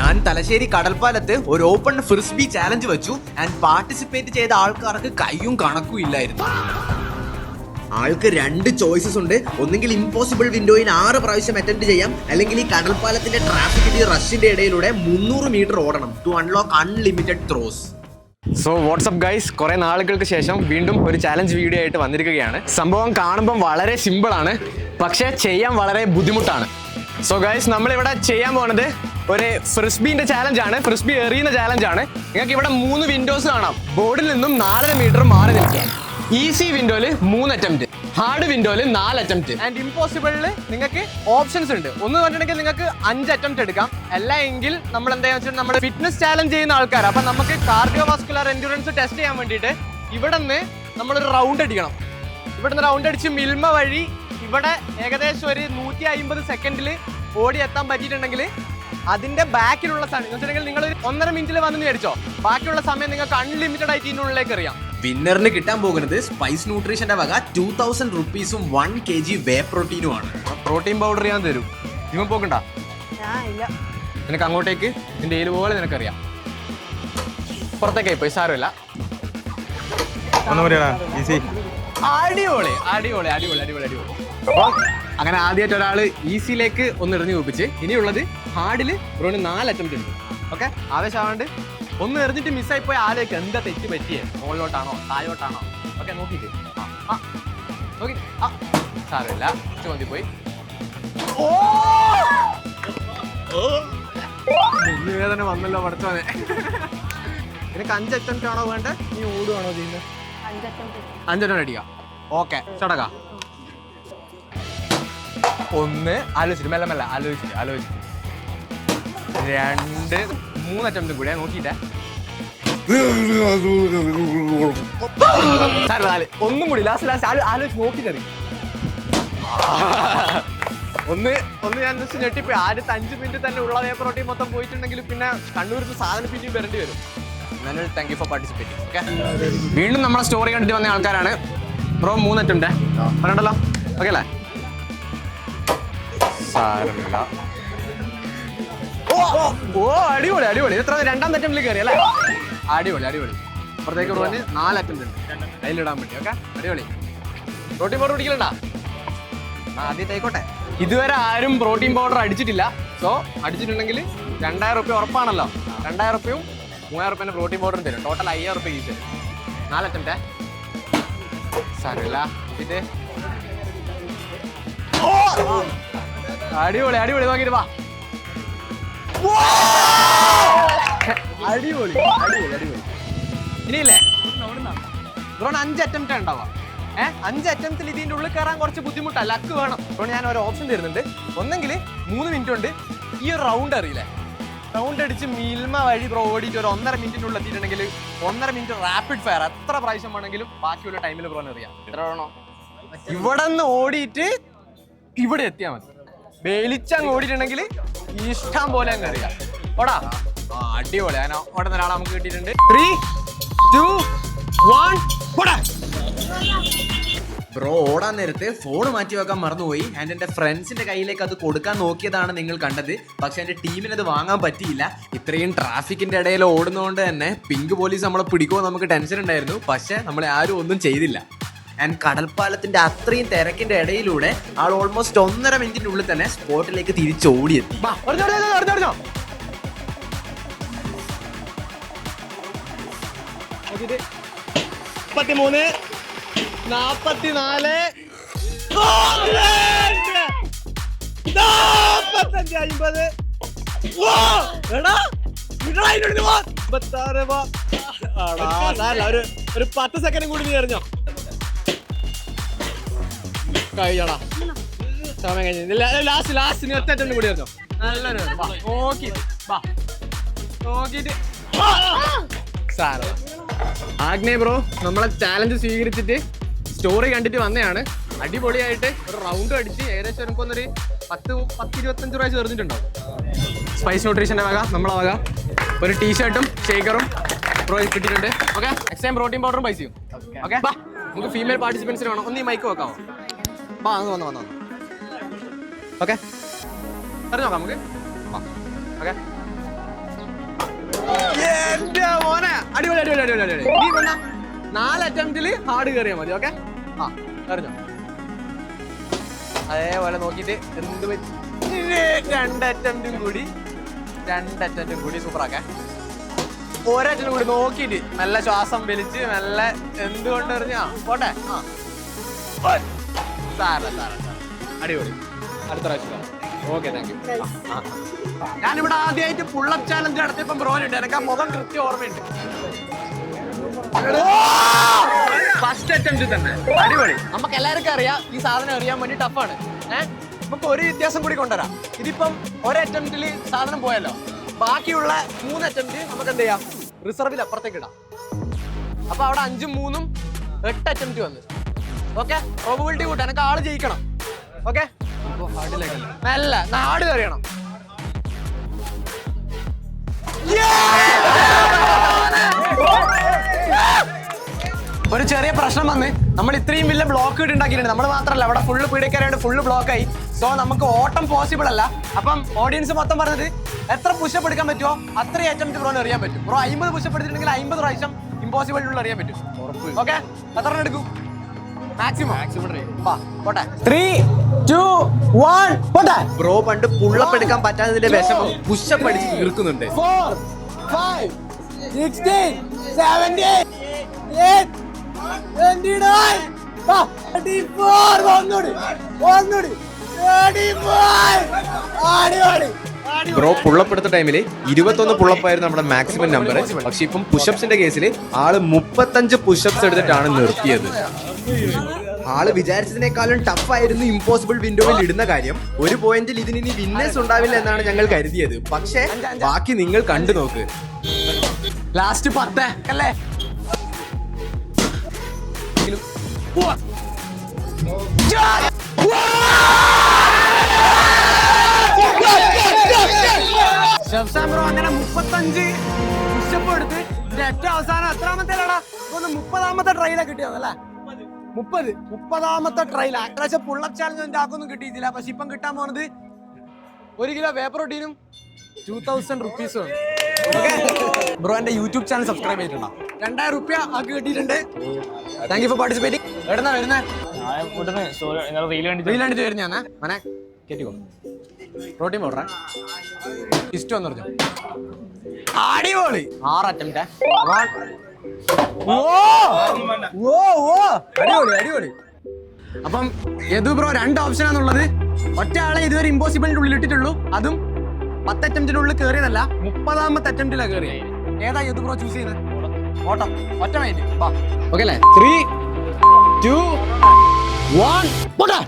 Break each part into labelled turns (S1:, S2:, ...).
S1: ഞാൻ തലശ്ശേരി കടൽപ്പാലത്ത് ഒരു open ഫ്രിസ്ബി challenge വെച്ചു ആൻഡ് പാർട്ടിസിപ്പേറ്റ് ചെയ്ത ആൾക്കാർക്ക് കയ്യും കണക്കും ഇല്ലായിരുന്നു. ആൾക്ക് 2 ചോയ്സസ് ഉണ്ട്. ഒന്നുകിൽ ഇമ്പോസിബിൾ വിൻഡോയിൽ 6 പ്രാവശ്യം അറ്റംപ്റ്റ് ചെയ്യാം, അല്ലെങ്കിൽ ഈ കടൽപ്പാലത്തിന്റെ ട്രാഫിക്കിന്റെ റഷിന്റെ ഇടയിലൂടെ 300 മീറ്റർ ഓടണം to unlock unlimited throws.
S2: So what's up guys, കുറെ നാളുകൾക്ക് ശേഷം വീണ്ടും ഒരു ചാലഞ്ച് വീഡിയോ ആയിട്ട് വന്നിരിക്കുകയാണ്. സംഭവം കാണുമ്പം വളരെ സിമ്പിൾ ആണ്, പക്ഷെ ചെയ്യാൻ വളരെ ബുദ്ധിമുട്ടാണ്. സോ ഗൈസ്, നമ്മളിവിടെ ചെയ്യാൻ പോകുന്നത് ഒരു ഫ്രിസ്ബീന്റെ ചാലഞ്ച് ആണ്, ഫ്രിസ്ബി എറിയുന്ന ചാലഞ്ച് ആണ്. നിങ്ങൾക്ക് ഇവിടെ 3 വിൻഡോസ് കാണാം. ബോർഡിൽ നിന്നും 4.5 മീറ്റർ മാറി നിൽക്കുക. ഈസി വിൻഡോയില് 3 അറ്റംപ്റ്റ്, ഹാർഡ് വിൻഡോയില് 4 അറ്റംപ്റ്റ് ആൻഡ് ഇമ്പോസിബിളില് നിങ്ങൾക്ക് ഓപ്ഷൻസ് ഉണ്ട്. ഒന്ന് പറഞ്ഞിട്ടുണ്ടെങ്കിൽ നിങ്ങൾക്ക് 5 അറ്റംപ്റ്റ് എടുക്കാം. അല്ല എങ്കിൽ നമ്മൾ എന്താണെന്ന് വെച്ചാൽ നമ്മുടെ ഫിറ്റ്നസ് ചാലഞ്ച് ചെയ്യുന്ന ആൾക്കാർ, അപ്പൊ നമുക്ക് കാർഡിയോവാസ്കുലർ എൻഡ്യൂറൻസ് ടെസ്റ്റ് ചെയ്യാൻ വേണ്ടിയിട്ട് ഇവിടെ നിന്ന് നമ്മളൊരു റൗണ്ട് അടിക്കണം. ഇവിടെ നിന്ന് റൗണ്ട് അടിച്ച് മിൽമ വഴി ഇവിടെ ഏകദേശം ഒരു 150 സെക്കൻഡിൽ ഓടി എത്താൻ പറ്റിയിട്ടുണ്ടെങ്കിൽ അതിന്റെ ബാക്കിലുള്ള സമയം വെച്ചിട്ടുണ്ടെങ്കിൽ നിങ്ങൾ 1.5 മിനിറ്റിൽ വന്ന് മേടിച്ചോ, ബാക്കിയുള്ള സമയം നിങ്ങൾക്ക് അൺലിമിറ്റഡ് ആയിട്ട് ഇതിനുള്ളിലേക്ക് അറിയാം.
S1: വിന്നറിന് കിട്ടാൻ പോകുന്നത് സ്പൈസ് ന്യൂട്രീഷന്റെ വക 2000 റുപ്പീസും 1 kg വേ പ്രോട്ടീനും ആണ്.
S2: പ്രോട്ടീൻ പൗഡർ ഞാൻ തരും. ഇവ പോകണ്ട, നിനക്ക് അങ്ങോട്ടേക്ക് നിന്റെ ഏല് പോലെ നിനക്കറിയാം. പുറത്തേക്കായി പോയി സാരമില്ല. അടിപൊളി അടിപൊളി അടിപൊളി അടിപൊളി അടിപൊളി. അപ്പോൾ അങ്ങനെ ആദ്യമായിട്ട് ഒരാൾ ഈസിയിലേക്ക് ഒന്ന് എറിഞ്ഞു നോപ്പിച്ച്, ഇനിയുള്ളത് ഹാർഡിൽ ബ്രോന് 4 അറ്റംപ്റ്റ് ഉണ്ട്. ഓക്കെ, ആവേശമാണ്ട് ഒന്ന് എറിഞ്ഞിട്ട് മിസ്സായി പോയി ആലോചിക്ക് എന്താ തെറ്റ് പറ്റിയേ, മുകളിലോട്ടാണോ താഴോട്ടാണോ. ഓക്കെ, നോക്കിയിട്ട് നോക്കി സാരമില്ല, മതി പോയി. വേദന വന്നല്ലോ പഠിച്ചോനെ. നിനക്ക് 5 അറ്റംപ്റ്റ് ആണോ വേണ്ടേ, നീ ഓടുവാണോ ചെയ്യുന്നത്? 5 അറ്റംപ്റ്റ് അടിക്കാം. ഓക്കെ, ചടക 1 ആലോചിച്ചിട്ട് മെല്ലെ മെല്ലെ ആലോചിച്ചിട്ട് 2 3 അറ്റംപ്റ്റ് കൂടെ നോക്കിട്ടെ. ഒന്നും കൂടി ലാസ്റ്റ് ആലോചിച്ച് നോക്കിട്ടറി. ഒന്ന് ഞാൻ ജസ്റ്റ് ഞെട്ടിപ്പോയി. ആദ്യത്തെ 5 മിനിറ്റ് തന്നെ ഉള്ള പ്രോട്ടീൻ മൊത്തം പോയിട്ടുണ്ടെങ്കിൽ പിന്നെ കണ്ണൂരിൽ സാധനം പിന്നെയും വരേണ്ടി വരും. എന്നാലും thank you for participating. Okay, വീണ്ടും നമ്മളെ സ്റ്റോറി കണ്ടിട്ട് വന്ന ആൾക്കാരാണ്. ബ്രോ 3 അറ്റംപ്റ്റ് പറയണ്ടല്ലോ. ഓക്കെ അല്ലേ? സാരമില്ല. ഓ അടിപൊളി അടിപൊളി. എത്ര 2ാം അറ്റംപ്റ്റിൽ കയറി അല്ലേ? അടിപൊളി അടിപൊളി. അപ്പുറത്തേക്ക് പറഞ്ഞ് 4 അറ്റംപ്റ്റ് ഉണ്ട് അതിലിടാൻ പറ്റി. ഓക്കെ, അടിപൊളി. പ്രോട്ടീൻ പൗഡർ കുടിക്കലണ്ടാ? ആദ്യത്തെ ആയിക്കോട്ടെ. ഇതുവരെ ആരും പ്രോട്ടീൻ പൗഡർ അടിച്ചിട്ടില്ല. സോ അടിച്ചിട്ടുണ്ടെങ്കിൽ 2000 റുപ്യ ഉറപ്പാണല്ലോ. 2000 റുപ്യയും 3000 റുപ്യൻ്റെ പ്രോട്ടീൻ പൗഡറും തരും. ടോട്ടൽ 5000 റുപ്യ ഈസ്. 4 അറ്റംപ്റ്റേ സാരമില്ല. ഇത് അടിപൊളി അടിപൊളി. നോക്കിട്ട് വാ. അടിപൊളി അടിപൊളി അടിപൊളി. ഇനിയില്ലേ ബ്രോൺ 5 അറ്റംപ്റ്റ് ഉണ്ടാവുക. 5 അറ്റംപ്റ്റിൽ ഇതിൻ്റെ ഉള്ളിൽ കയറാൻ കുറച്ച് ബുദ്ധിമുട്ടാണ്, ലക്ക് വേണം. അപ്പോൾ ഞാൻ ഒരു ഓപ്ഷൻ തരുന്നുണ്ട്. ഒന്നെങ്കിൽ 3 മിനിറ്റ് കൊണ്ട് ഈ ഒരു റൗണ്ട് അറിയില്ലേ, റൗണ്ട് അടിച്ച് മിൽമ വഴി ബ്രോ ഓടിയിട്ട് ഒരു 1.5 മിനിറ്റിനുള്ളിൽ എത്തിയിട്ടുണ്ടെങ്കിൽ 1.5 മിനിറ്റ് റാപ്പിഡ് ഫയർ എത്ര പ്രാവശ്യം വേണമെങ്കിലും ബാക്കിയുള്ള ടൈമിൽ ബ്രോന് അറിയാം. എത്ര വേണോ ഇവിടെ നിന്ന് ഓടിയിട്ട് ഇവിടെ എത്തിയാൽ മതി. വെളിച്ചങ്ങ് ഓടിയിട്ടുണ്ടെങ്കിൽ ഇഷ്ടം പോലെ അങ്ങ് അറിയാം. ഓടാ, അടിപൊളി. അങ്ങനെ ഓടുന്ന ഒരാളെ നമുക്ക് കിട്ടിയിട്ടുണ്ട്. 3, 2, 1 ഓടാ.
S1: ബ്രോ ഓടാൻ നേരത്തെ ഫോൺ മാറ്റി വെക്കാൻ മറന്നുപോയി. ആൻഡ് എൻ്റെ ഫ്രണ്ട്സിന്റെ കയ്യിലേക്ക് അത് കൊടുക്കാൻ നോക്കിയതാണ് നിങ്ങൾ കണ്ടത്. പക്ഷെ എൻ്റെ ടീമിന് അത് വാങ്ങാൻ പറ്റിയില്ല. ഇത്രയും ട്രാഫിക്കിന്റെ ഇടയിൽ ഓടുന്നതുകൊണ്ട് തന്നെ പിങ്ക് പോലീസ് നമ്മളെ പിടിക്കുമോ നമുക്ക് ടെൻഷൻ ഉണ്ടായിരുന്നു. പക്ഷെ നമ്മളെ ആരും ഒന്നും ചെയ്തില്ല. ആൻഡ് കടൽപ്പാലത്തിന്റെ അത്രയും തിരക്കിന്റെ ഇടയിലൂടെ ആൾ ഓൾമോസ്റ്റ് 1.5 മിനിറ്റിനുള്ളിൽ തന്നെ സ്പോട്ടിലേക്ക് തിരിച്ചോടിയെത്തി.
S2: 33, 44, 45, 50. ഒരു 10 സെക്കൻഡ് കൂടി നീ എറിഞ്ഞോ. കഴിഞ്ഞോടാ, സമയം കഴിഞ്ഞു. ലാസ്റ്റ് നീ ഒറ്റ അറ്റംപ്റ്റ് കൂടി എറിഞ്ഞോ. നല്ലൊരു നോക്കിട്ട് സാറോ. ആഗ്നേയ് ബ്രോ നമ്മളെ ചാലഞ്ച് സ്വീകരിച്ചിട്ട് സ്റ്റോറി കണ്ടിട്ട് വന്നതാണ്. അടിപൊളിയായിട്ട് ഒരു റൗണ്ട് അടിച്ച് ഏകദേശം എനിക്കൊന്നൊരു 10-25 പ്രാവശ്യം എറിഞ്ഞിട്ടുണ്ടാവും. സ്പൈസ് ന്യൂട്രീഷൻ്റെ വക നമ്മളെ വക ഒരു ടീഷർട്ടും ഷേക്കറും ബ്രോ കിട്ടിയിട്ടുണ്ട്. ഓക്കെ, നെക്സ്റ്റ് ടൈം പ്രോട്ടീൻ പൗഡറും പൈസയും. ഓക്കെ, നമുക്ക് ഫീമെയിൽ പാർട്ടിസിപ്പൻസിന് വേണം. ഒന്ന് ഈ മൈക്ക് വെക്കാമോ? വന്നു. ഓക്കെ, അറിഞ്ഞു നോക്കാം നമുക്ക്. ഓക്കെ, നീ വന്ന 4 അറ്റംപ്റ്റില് ഹാർഡ് കയറിയാൽ മതി. ഓക്കെ, ആ എറിഞ്ഞോ. അതേപോലെ നോക്കിയിട്ട് എന്ത് പറ്റി 2 അറ്റംപ്റ്റും കൂടി സൂപ്പറാക്കെ. ഒരറ്റം കൂടി നോക്കിയിട്ട് നല്ല ശ്വാസം വലിച്ച് നല്ല എന്തുകൊണ്ട് എറിഞ്ഞാ പോട്ടെ. അടിപൊളി. അടുത്ത പ്രാവശ്യം. Okay, thank you. ഞാനിവിടെ ആദ്യമായിട്ട് പുള്ളപ്പ് ചാലഞ്ച് നടത്തിയപ്പം ബ്രോനുണ്ട്. എനിക്ക് ആ മുഖം കൃത്യം ഓർമ്മയുണ്ട്. ഫസ്റ്റ് അറ്റംപ്റ്റ് തന്നെ അടിപൊളി. നമുക്ക് എല്ലാവർക്കും അറിയാം ഈ സാധനം അറിയാൻ വേണ്ടി ടഫാണ്. നമുക്ക് ഒരു വ്യത്യാസം കൂടി കൊണ്ടുവരാം. ഇതിപ്പം ഒരറ്റംപ്റ്റില് സാധനം പോയല്ലോ, ബാക്കിയുള്ള 3 അറ്റംപ്റ്റ് നമുക്ക് എന്ത് ചെയ്യാം, റിസർവിൽ അപ്പുറത്തേക്ക് ഇടാം. അപ്പൊ അവിടെ 5ഉം 3ഉം 8 അറ്റംപ്റ്റ് വന്നു. ഓക്കെ, പ്രോബിലിറ്റി കൂട്ടാൻ എനിക്ക് ആള് ജയിക്കണം. ഓക്കെ, നല്ല നാട് കറിയണം. ഒരു ചെറിയ പ്രശ്നം വന്ന് നമ്മൾ ഇത്രയും വലിയ ബ്ലോക്ക് ഇട്ടുണ്ടാക്കിയിട്ടുണ്ട്. നമ്മൾ മാത്രമല്ല, അവിടെ ഫുള്ള് പീഡിക്കാരായിട്ട് ഫുള്ള് ബ്ലോക്കായി. സോ നമുക്ക് ഓട്ടം പോസിബിൾ അല്ല. അപ്പം ഓഡിയൻസ് മൊത്തം പറഞ്ഞത് എത്ര പുഷപ്പ് എടുക്കാൻ പറ്റുമോ അത്രയും അറ്റംപ്റ്റ് ബ്രോന് എറിയാൻ പറ്റും. ബ്രോ 50 പുഷപ്പ് എടുത്തിട്ടുണ്ടെങ്കിൽ 50 പ്രാവശ്യം ഇമ്പോസിബിൾ എറിയാൻ പറ്റും. ഓക്കെ, എത്ര എടുക്കും മാക്സിമം? പോട്ടെ, 3, 2, 1 പോട്ടെ.
S1: ബ്രോ പണ്ട് പുള്ളപ്പ് എടുക്കാൻ പറ്റാത്തതിന്റെ വിഷമം പുഷപ്പ് അടിച്ച് തീർക്കുന്നുണ്ട്.
S2: 4, 5, 16, 17, 8, 29, 34, ഒന്നുകൂടി 35. അടിപൊളി.
S1: ബ്രോ പുള്ളപ്പ് എടുത്ത ടൈമിൽ 21 പുള്ളപ്പായിരുന്നു നമ്മുടെ മാക്സിമം നമ്പർ. പക്ഷെ ഇപ്പം പുഷപ്സിന്റെ കേസിൽ ആള് 35 പുഷപ്സ് എടുത്തിട്ടാണ് നിർത്തിയത്. ആള് വിചാരിച്ചതിനേക്കാളും ടഫ് ആയിരുന്നു ഇമ്പോസിബിൾ വിൻഡോയിൽ ഇടുന്ന കാര്യം. ഒരു പോയിന്റിൽ ഇതിനി വിന്നേഴ്സ് ഉണ്ടാവില്ല എന്നാണ് ഞങ്ങൾ കരുതിയത്. പക്ഷെ ബാക്കി നിങ്ങൾ കണ്ടു നോക്ക്.
S2: ലാസ്റ്റ് 10 അല്ലേ? ബ്രോ അങ്ങനെ 35 പുഷപ്പ് എടുത്ത് ഏറ്റവും അവസാനം എത്രാമത്തേലാടാ? 30ാമത്തെ ട്രൈലാ കിട്ടിയതല്ലേ? 30ാമത്തെ ട്രൈൽ. അത്യാവശ്യം പുള്ളപ്പ് ചാലഞ്ച് ആക്കൊന്നും കിട്ടിയിട്ടില്ല. പക്ഷെ ഇപ്പം കിട്ടാൻ പോകുന്നത് 1 കിലോ വേപ്പർ റൊട്ടീനും 2000 റുപ്പീസും ആണ്. ബ്രോ എന്റെ യൂട്യൂബ് ചാനൽ സബ്സ്ക്രൈബ് ചെയ്തിട്ടുണ്ടോ? 2000 റുപ്യ ആക്കി കിട്ടിയിട്ടുണ്ട്. Thank you for participating. എവിടെന്നാ വരുന്നേ? റീൽ കണ്ടിട്ട് വരുന്നേ. മനെ കേട്ടിക്കോ, പ്രോട്ടീൻ പൗഡർ ഇഷ്ടം എന്ന് പറഞ്ഞു. അടിപൊളി. 6 അറ്റംപ്റ്റ്. അടിപൊളി. അപ്പം യദു ബ്രോ 2 ഓപ്ഷനാണുള്ളത്. ഒറ്റ ആളെ ഇതുവരെ ഇമ്പോസിബിളിന്റെ ഉള്ളിൽ ഇട്ടിട്ടുള്ളൂ. അതും 10 അറ്റംപ്റ്റിനുള്ളിൽ കയറിയതല്ല, 30ാമത്തെ അറ്റംപ്റ്റിലാണ് കയറിയത്. ഏതാ യദു ബ്രോ ചൂസ് ചെയ്തത്? ഓട്ടം ഒറ്റ മൈൻഡ്. ഓക്കെ അല്ലേ? 3, 2, 1 പോട്ടെ.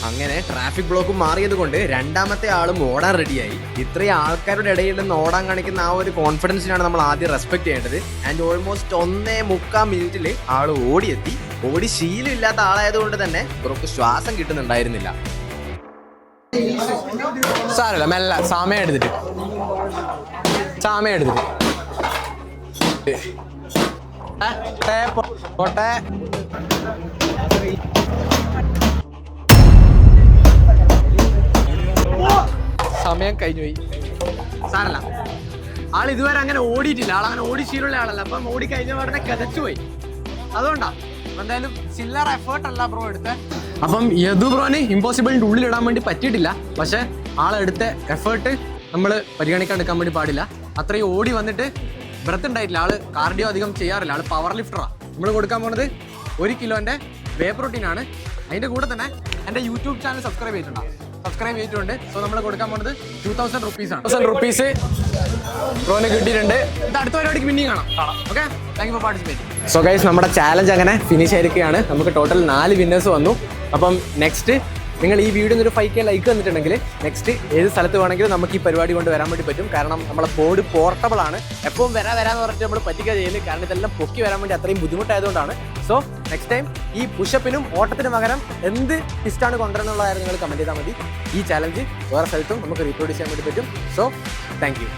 S1: അങ്ങനെ ട്രാഫിക് ബ്ലോക്ക് മാറിയത് കൊണ്ട് രണ്ടാമത്തെ ആളും ഓടാൻ റെഡിയായി. ഇത്രയും ആൾക്കാരുടെ ഇടയിൽ നിന്ന് ഓടാൻ കാണിക്കുന്ന ആ ഒരു കോൺഫിഡൻസിനാണ് നമ്മൾ ആദ്യം റെസ്പെക്ട് ചെയ്യേണ്ടത്. ആൻഡ് ഓൾമോസ്റ്റ് 1.25 മിനിറ്റിൽ ആള് ഓടിയെത്തി. ഓടി ശീലമില്ലാത്ത ആളായതുകൊണ്ട് തന്നെ ബ്രോക്ക് ശ്വാസം കിട്ടുന്നുണ്ടായിരുന്നില്ല.
S2: സാരല്ല, മെല്ലെ സമയം എടുത്തിട്ട് പോട്ടെ. സമയം കഴിഞ്ഞു പോയി. സാരല്ല, ആൾ ഇതുവരെ അങ്ങനെ ഓടിയിട്ടില്ല. ആളങ്ങനെ ഓടി ശീലമുള്ള ആളല്ല. അപ്പം ഓടി കഴിഞ്ഞ ഉടനെ കതച്ചു പോയി. അതുകൊണ്ടാ എന്തായാലും ചില്ലറ എഫേർട്ട് അല്ല ബ്രോ എടുത്ത്. അപ്പം യദു ബ്രോന് ഇമ്പോസിബിളിന്റെ ഉള്ളിൽ ഇടാൻ വേണ്ടി പറ്റിയിട്ടില്ല. പക്ഷെ ആളെടുത്ത എഫേർട്ട് നമ്മൾ പരിഗണിക്കാൻ വേണ്ടി പാടില്ല. അത്രയും ഓടി വന്നിട്ട് ബ്രത്ത് ഉണ്ടായിട്ടില്ല. ആള് കാർഡിയോ അധികം ചെയ്യാറില്ല. ആള് പവർ ലിഫ്റ്ററാണ്. നമ്മൾ കൊടുക്കാൻ പോകുന്നത് 1 കിലോന്റെ വേ പ്രോട്ടീൻ ആണ്. അതിന്റെ കൂടെ തന്നെ എൻ്റെ യൂട്യൂബ് ചാനൽ സബ്സ്ക്രൈബ് ചെയ്തിട്ടുണ്ട്. സോ നമ്മൾ കൊടുക്കാൻ പോകുന്നത് 2000 റുപ്പീസാണ്. 1000 റുപ്പീസ് ബ്രോന് കിട്ടിയിട്ടുണ്ട്. ഇത് അടുത്ത പരിപാടിക്ക് പിന്നെയും കാണാം. Okay, thank you for participating. So guys, നമ്മുടെ ചാലഞ്ച് അങ്ങനെ ഫിനിഷ് ആയിരിക്കുകയാണ്. നമുക്ക് ടോട്ടൽ 4 വിന്നേഴ്സ് വന്നു. അപ്പം നെക്സ്റ്റ് നിങ്ങൾ ഈ വീഡിയോ ഒരു 5K ലൈക്ക് തന്നിട്ടുണ്ടെങ്കിൽ നെക്സ്റ്റ് ഏത് സ്ഥലത്ത് വേണമെങ്കിലും നമുക്ക് ഈ പരിപാടി കൊണ്ട് വരാൻ വേണ്ടി പറ്റും. കാരണം നമ്മളെ ബോർഡ് പോർട്ടബിൾ ആണ്. എപ്പോഴും വരാമെന്ന് പറഞ്ഞിട്ട് നമ്മൾ പറ്റിക്കുക ചെയ്യല്. കാരണം ഇതെല്ലാം പൊക്കി വരാൻ വേണ്ടി അത്രയും ബുദ്ധിമുട്ടായതുകൊണ്ടാണ്. സോ നെക്സ്റ്റ് ടൈം ഈ പുഷപ്പിനും ഓട്ടത്തിനും പകരം എന്ത് ടിസ്റ്റാണ് കൊണ്ടുവരുന്നുള്ളതായിരുന്നു നിങ്ങൾ കമൻറ്റ് ചെയ്താൽ മതി. ഈ ചാലഞ്ച് വേറെ സ്ഥലത്തും നമുക്ക് റീപ്രൊഡ്യൂസ് ചെയ്യാൻ വേണ്ടി പറ്റും. So thank you.